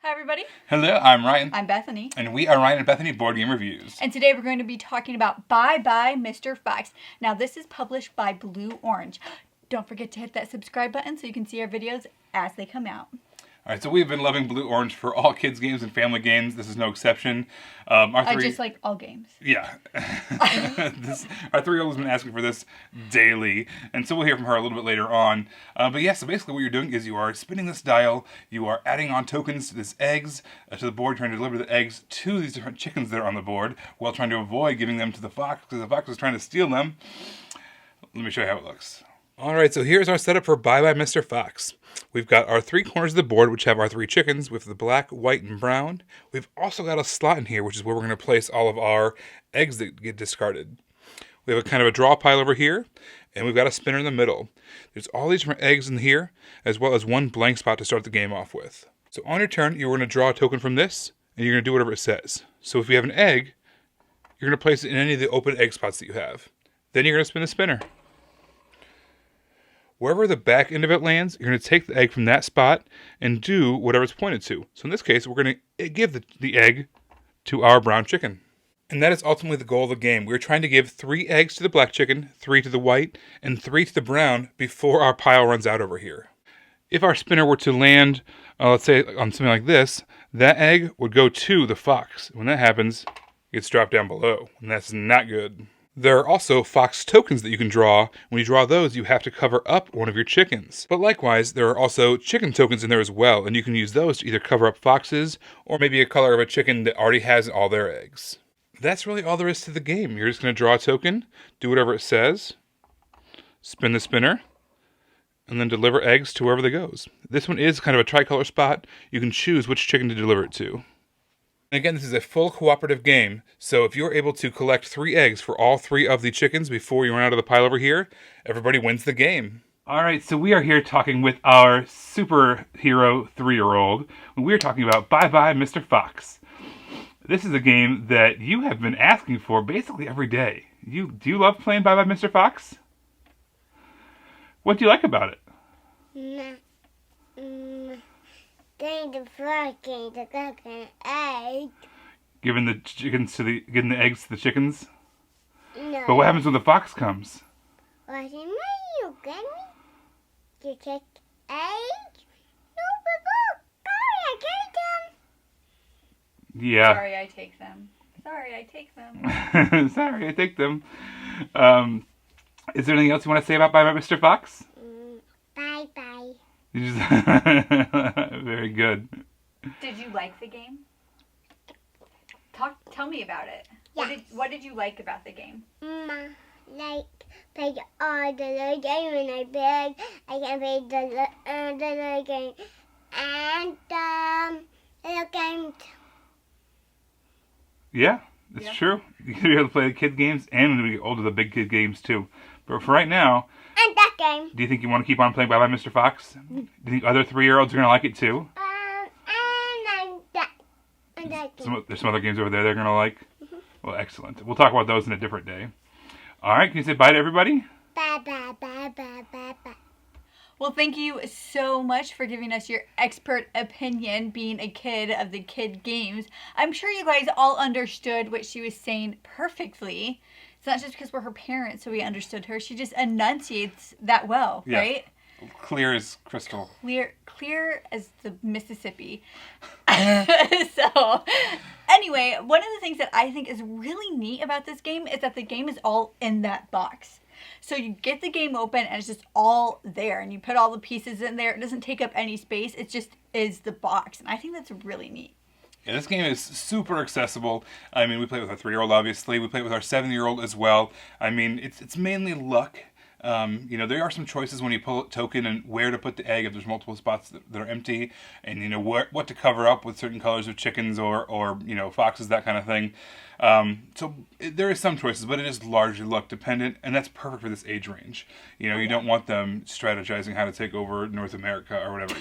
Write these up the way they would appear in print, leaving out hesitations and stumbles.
Hi everybody. Hello, I'm Ryan. I'm Bethany. And we are Ryan and Bethany Board Game Reviews. And today we're going to be talking about Bye Bye Mr. Fox. Now this is published by Blue Orange. Don't forget to hit that subscribe button so you can see our videos as they come out. Alright, so we've been loving Blue Orange for all kids games and family games. This is no exception. Just like all games. Yeah. Our 3-year-old has been asking for this daily, and so we'll hear from her a little bit later on. But yeah, so basically what you're doing is you are spinning this dial, you are adding on tokens to this eggs, to the board, trying to deliver the eggs to these different chickens that are on the board, while trying to avoid giving them to the fox, because the fox is trying to steal them. Let me show you how it looks. Alright, so here's our setup for Bye Bye Mr. Fox. We've got our 3 corners of the board, which have our 3 chickens with the black, white, and brown. We've also got a slot in here, which is where we're going to place all of our eggs that get discarded. We have a kind of a draw pile over here, and we've got a spinner in the middle. There's all these different eggs in here, as well as one blank spot to start the game off with. So on your turn, you're going to draw a token from this, and you're going to do whatever it says. So if you have an egg, you're going to place it in any of the open egg spots that you have. Then you're going to spin the spinner. Wherever the back end of it lands, you're going to take the egg from that spot and do whatever it's pointed to. So in this case, we're going to give the egg to our brown chicken. And that is ultimately the goal of the game. We're trying to give 3 eggs to the black chicken, 3 to the white, and 3 to the brown before our pile runs out over here. If our spinner were to land, let's say on something like this, that egg would go to the fox. When that happens, it gets dropped down below, and that's not good. There are also fox tokens that you can draw. When you draw those, you have to cover up one of your chickens. But likewise, there are also chicken tokens in there as well, and you can use those to either cover up foxes or maybe a color of a chicken that already has all their eggs. That's really all there is to the game. You're just going to draw a token, do whatever it says, spin the spinner, and then deliver eggs to wherever they goes. This one is kind of a tricolor spot. You can choose which chicken to deliver it to. And again, this is a full cooperative game, so if you're able to collect 3 eggs for all 3 of the chickens before you run out of the pile over here, everybody wins the game. Alright, so we are here talking with our superhero 3-year-old. We are talking about Bye Bye Mr. Fox. This is a game that you have been asking for basically every day. Do you love playing Bye Bye Mr. Fox? What do you like about it? Getting the frog, getting the duck, and egg. Giving the eggs to the chickens? No. But what happens when the fox comes? What do you get me? You take egg? No, but sorry, I get them. Yeah. Sorry, I take them. Sorry, I take them. Is there anything else you want to say about Bye Bye Mr. Fox? Bye-bye. Very good. Did you like the game? Tell me about it. Yes. What did you like about the game? Like, play all the little game when I beg. I can play the little game. And, little game. Yeah, it's true. You're able to play the kid games and when we get older, the big kid games too. But for right now, And that game. do you think you want to keep on playing Bye Bye Mr. Fox? Do you think other 3-year-olds are going to like it too? And that game. There's some other games over there they're going to like? Well, excellent. We'll talk about those in a different day. All right, can you say bye to everybody? Bye, bye, bye, bye, bye, bye. Well, thank you so much for giving us your expert opinion, being a kid of the kid games. I'm sure you guys all understood what she was saying perfectly. It's not just because we're her parents, so we understood her. She just enunciates that well, Yeah. right? Clear as crystal. Clear as the Mississippi. So, anyway, one of the things that I think is really neat about this game is that the game is all in that box. So you get the game open and it's just all there, and you put all the pieces in there. It doesn't take up any space. It just is the box, and I think that's really neat. Yeah, this game is super accessible. I mean, we play with our 3-year-old, obviously. We play with our 7-year-old as well. I mean, it's mainly luck. There are some choices when you pull a token and where to put the egg if there's multiple spots that are empty, and what to cover up with certain colors of chickens or foxes, that kind of thing. There is some choices, but it is largely luck dependent, and that's perfect for this age range. You don't want them strategizing how to take over North America or whatever.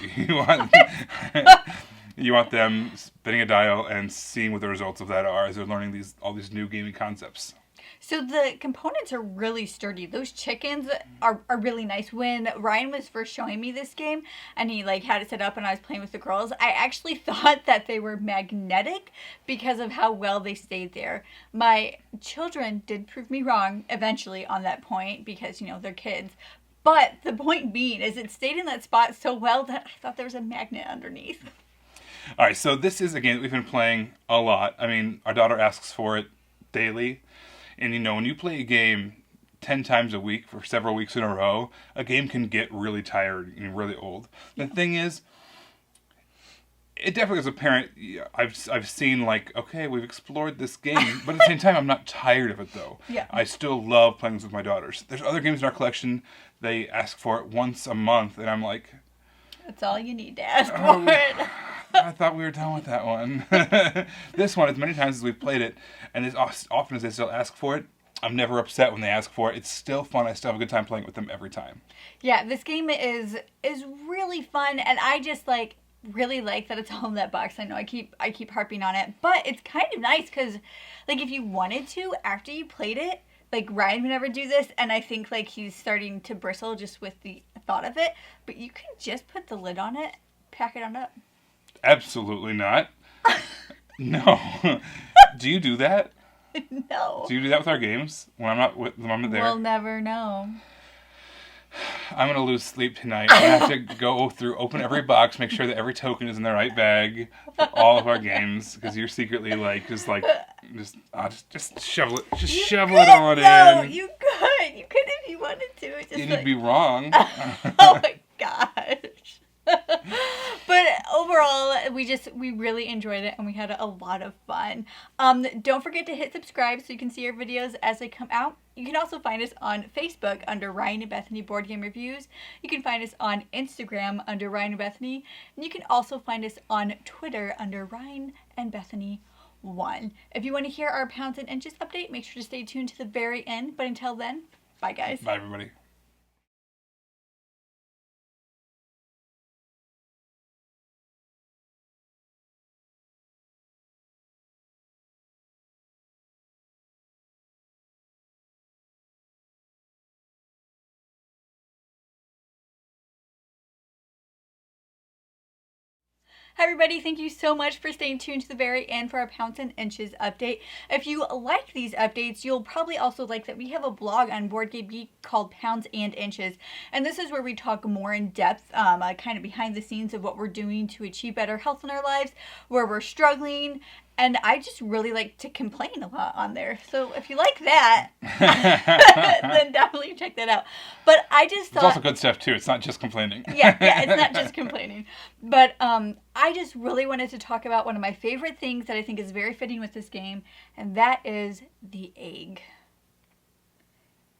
You want them spinning a dial and seeing what the results of that are as they're learning all these new gaming concepts. So the components are really sturdy. Those chickens are really nice. When Ryan was first showing me this game and he like had it set up and I was playing with the girls, I actually thought that they were magnetic because of how well they stayed there. My children did prove me wrong eventually on that point because, you know, they're kids. But the point being is it stayed in that spot so well that I thought there was a magnet underneath. All right, so this is a game that we've been playing a lot. I mean, our daughter asks for it daily. And, you know, when you play a game 10 times a week for several weeks in a row, a game can get really tired and really old. The thing is, it definitely as a parent, I've seen like, okay, we've explored this game, but at the same time, I'm not tired of it though. Yeah. I still love playing this with my daughters. There's other games in our collection, they ask for it once a month, and I'm like... That's all you need to ask for it. I thought we were done with that one. This one, as many times as we've played it, and as often as they still ask for it, I'm never upset when they ask for it. It's still fun. I still have a good time playing it with them every time. Yeah, this game is really fun, and I just like really like that it's all in that box. I know I keep harping on it, but it's kind of nice because like if you wanted to after you played it, like Ryan would never do this, and I think like he's starting to bristle just with the thought of it, but you can just put the lid on it, pack it on up. Absolutely not. No. Do you do that? No. Do you do that with our games when I'm not there? We'll never know. I'm gonna lose sleep tonight. I have to go through, open every box, make sure that every token is in the right bag for all of our games. Because you're secretly like, just shovel it, shovel it on no, in. you could if you wanted to. It's just You'd be wrong. Oh my gosh. But overall, we really enjoyed it and we had a lot of fun. Don't forget to hit subscribe so you can see our videos as they come out. You can also find us on Facebook under Ryan and Bethany Board Game Reviews. You can find us on Instagram under Ryan and Bethany. And you can also find us on Twitter under Ryan and Bethany 1. If you want to hear our Pounds and Inches update, make sure to stay tuned to the very end. But until then, bye guys. Bye everybody. Hi everybody, thank you so much for staying tuned to the very end for our Pounds and Inches update. If you like these updates, you'll probably also like that we have a blog on Board Game Geek called Pounds and Inches. And this is where we talk more in depth, kind of behind the scenes of what we're doing to achieve better health in our lives, where we're struggling. And I just really like to complain a lot on there. So if you like that, then definitely check that out. But I just thought... It's also good stuff too. It's not just complaining. yeah, it's not just complaining. But I just really wanted to talk about one of my favorite things that I think is very fitting with this game. And that is the egg.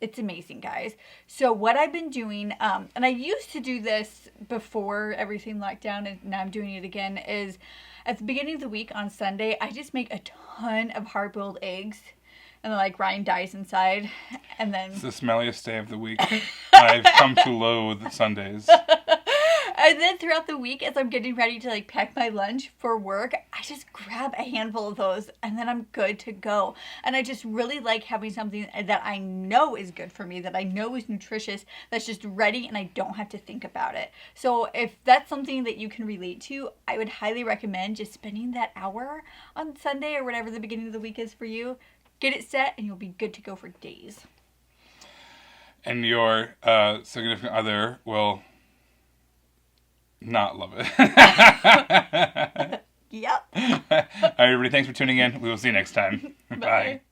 It's amazing, guys. So what I've been doing, and I used to do this before everything locked down, and now I'm doing it again, is at the beginning of the week on Sunday, I just make a ton of hard-boiled eggs. And then, like, Ryan dies inside. And then... It's the smelliest day of the week. I've come to loathe Sundays. And then throughout the week, as I'm getting ready to like pack my lunch for work, I just grab a handful of those and then I'm good to go. And I just really like having something that I know is good for me, that I know is nutritious, that's just ready and I don't have to think about it. So if that's something that you can relate to, I would highly recommend just spending that hour on Sunday or whatever the beginning of the week is for you. Get it set and you'll be good to go for days. And your significant other will... not love it. Yep. All right, everybody. Thanks for tuning in. We will see you next time. Bye.